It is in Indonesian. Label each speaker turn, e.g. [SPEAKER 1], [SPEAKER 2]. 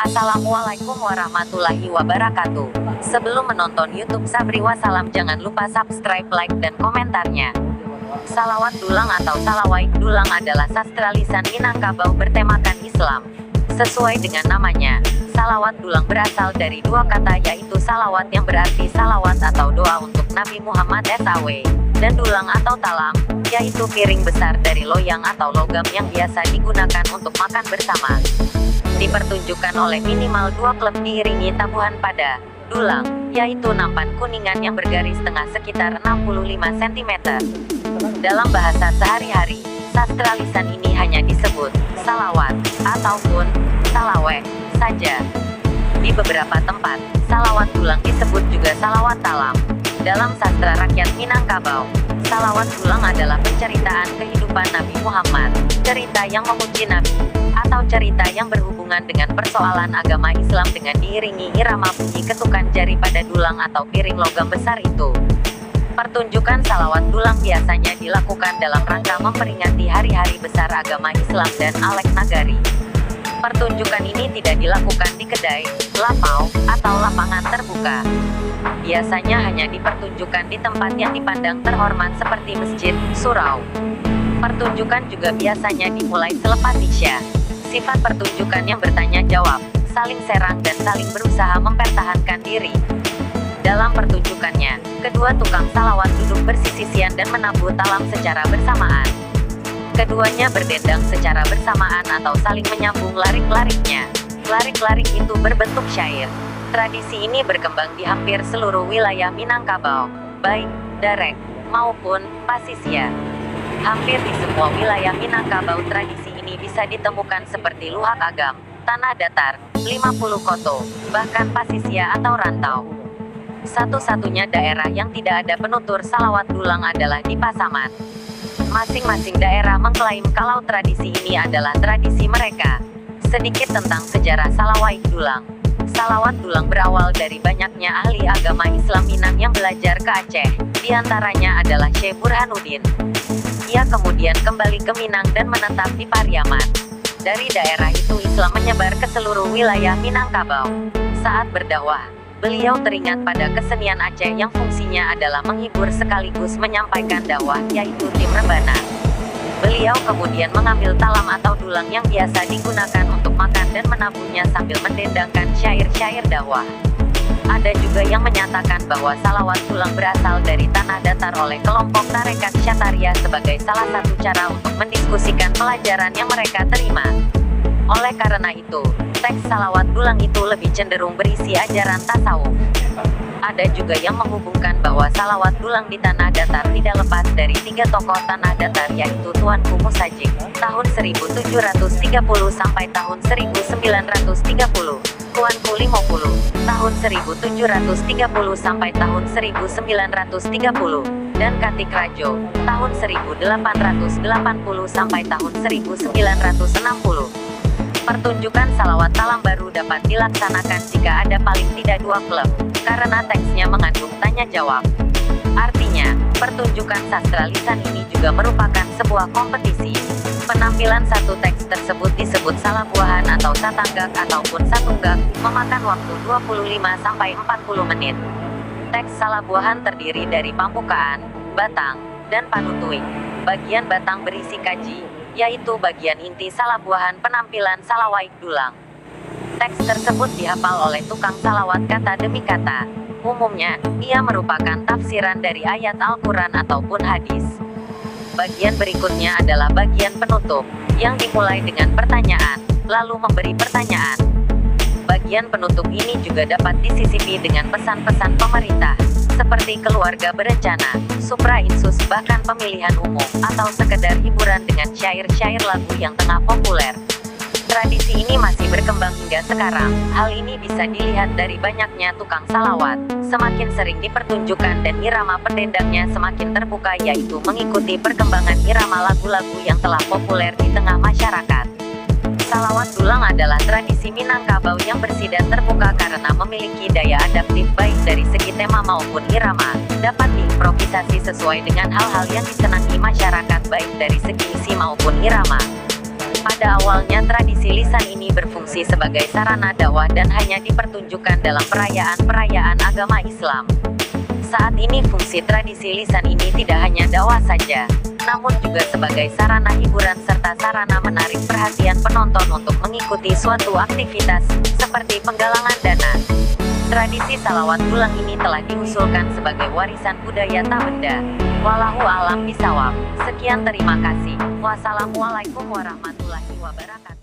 [SPEAKER 1] Assalamualaikum warahmatullahi wabarakatuh. Sebelum menonton YouTube Sabri Wasalam, jangan lupa subscribe, like, dan komentarnya. Salawat dulang atau salawai dulang adalah sastra lisan Minangkabau bertemakan Islam. Sesuai dengan namanya, salawat dulang berasal dari dua kata, yaitu salawat yang berarti salawat atau doa untuk Nabi Muhammad SAW, dan dulang atau talam, yaitu piring besar dari loyang atau logam yang biasa digunakan untuk makan bersama. Dipertunjukkan oleh minimal dua klub diiringi tabuhan pada dulang, yaitu nampan kuningan yang bergaris tengah sekitar 65 cm. Dalam bahasa sehari-hari, sastra lisan ini hanya disebut salawat ataupun salaweh saja. Di beberapa tempat, salawat dulang disebut juga salawat talam. Dalam sastra rakyat Minangkabau, salawat dulang adalah penceritaan kehidupan Nabi Muhammad, cerita yang memuji Nabi, atau cerita yang berhubungan dengan persoalan agama Islam dengan diiringi irama bunyi ketukan jari pada dulang atau piring logam besar itu. Pertunjukan salawat dulang biasanya dilakukan dalam rangka memperingati hari-hari besar agama Islam dan Alek Nagari. Pertunjukan ini tidak dilakukan di kedai, lapau, atau lapangan terbuka. Biasanya hanya dipertunjukkan di tempat yang dipandang terhormat seperti masjid, surau. Pertunjukan juga biasanya dimulai selepas Isya. Sifat pertunjukan yang bertanya jawab, saling serang dan saling berusaha mempertahankan diri. Dalam pertunjukannya, kedua tukang salawat duduk bersisisian dan menabuh talam secara bersamaan. Keduanya berdendang secara bersamaan atau saling menyambung larik-lariknya. Larik-larik itu berbentuk syair. Tradisi ini berkembang di hampir seluruh wilayah Minangkabau, baik Darek maupun Pasisya. Hampir di semua wilayah Minangkabau tradisi ini bisa ditemukan seperti Luhak Agam, Tanah Datar, 50 Koto, bahkan Pasisya atau Rantau. Satu-satunya daerah yang tidak ada penutur salawat dulang adalah di Pasaman. Masing-masing daerah mengklaim kalau tradisi ini adalah tradisi mereka. Sedikit tentang sejarah salawat dulang. Salawat dulang berawal dari banyaknya ahli agama Islam Minang yang belajar ke Aceh. Di antaranya adalah Syekh Burhanuddin. Ia kemudian kembali ke Minang dan menetap di Pariaman. Dari daerah itu Islam menyebar ke seluruh wilayah Minangkabau. Saat berdakwah, beliau teringat pada kesenian Aceh yang fungsinya adalah menghibur sekaligus menyampaikan dakwah, yaitu tim rebana. Beliau kemudian mengambil talam atau dulang yang biasa digunakan untuk makan dan menabuhnya sambil mendendangkan syair-syair dakwah. Ada juga yang menyatakan bahwa salawat dulang berasal dari tanah datar oleh kelompok tarekat Syataria sebagai salah satu cara untuk mendiskusikan pelajaran yang mereka terima. Oleh karena itu, teks salawat dulang itu lebih cenderung berisi ajaran tasawuf. Ada juga yang menghubungkan bahwa salawat dulang di tanah datar tidak lepas dari tiga tokoh tanah datar, yaitu Tuanku Musajik tahun 1730 sampai tahun 1930, Tuanku 50 tahun 1730 sampai tahun 1930, dan Katik Rajo tahun 1880 sampai tahun 1960. Pertunjukan salawat talam baru dapat dilaksanakan jika ada paling tidak dua klub, karena teksnya mengandung tanya jawab. Artinya, pertunjukan sastra lisan ini juga merupakan sebuah kompetisi. Penampilan satu teks tersebut disebut salabuahan atau satanggak ataupun satunggak, memakan waktu 25-40 menit. Teks salabuahan terdiri dari pambukaan, batang, dan panutuing. Bagian batang berisi kaji, yaitu bagian inti salabuahan penampilan salawat dulang. Teks tersebut dihafal oleh tukang salawat kata demi kata. Umumnya, ia merupakan tafsiran dari ayat Al-Quran ataupun hadis. Bagian berikutnya adalah bagian penutup, yang dimulai dengan pertanyaan, lalu memberi pertanyaan. Bagian penutup ini juga dapat disisipi dengan pesan-pesan pemerintah, seperti keluarga berencana, supra-insus, bahkan pemilihan umum, atau sekedar hiburan dengan syair-syair lagu yang tengah populer. Tradisi ini masih berkembang hingga sekarang. Hal ini bisa dilihat dari banyaknya tukang salawat. Semakin sering dipertunjukkan dan irama pendendangnya semakin terbuka, yaitu mengikuti perkembangan irama lagu-lagu yang telah populer di tengah masyarakat. Salawat dulang adalah tradisi Minangkabau yang bersih dan terbuka karena memiliki daya adaptif baik dari segi tema maupun irama, dapat diimprovisasi sesuai dengan hal-hal yang disenangi masyarakat baik dari segi isi maupun irama. Pada awalnya tradisi lisan ini berfungsi sebagai sarana dakwah dan hanya dipertunjukkan dalam perayaan-perayaan agama Islam. Saat ini fungsi tradisi lisan ini tidak hanya dakwah saja, namun juga sebagai sarana hiburan serta sarana menarik perhatian penonton untuk mengikuti suatu aktivitas, seperti penggalangan dana. Tradisi salawat dulang ini telah diusulkan sebagai warisan budaya tak benda. Wallahu a'lam bishawab. Sekian, terima kasih. Wassalamualaikum warahmatullahi wabarakatuh.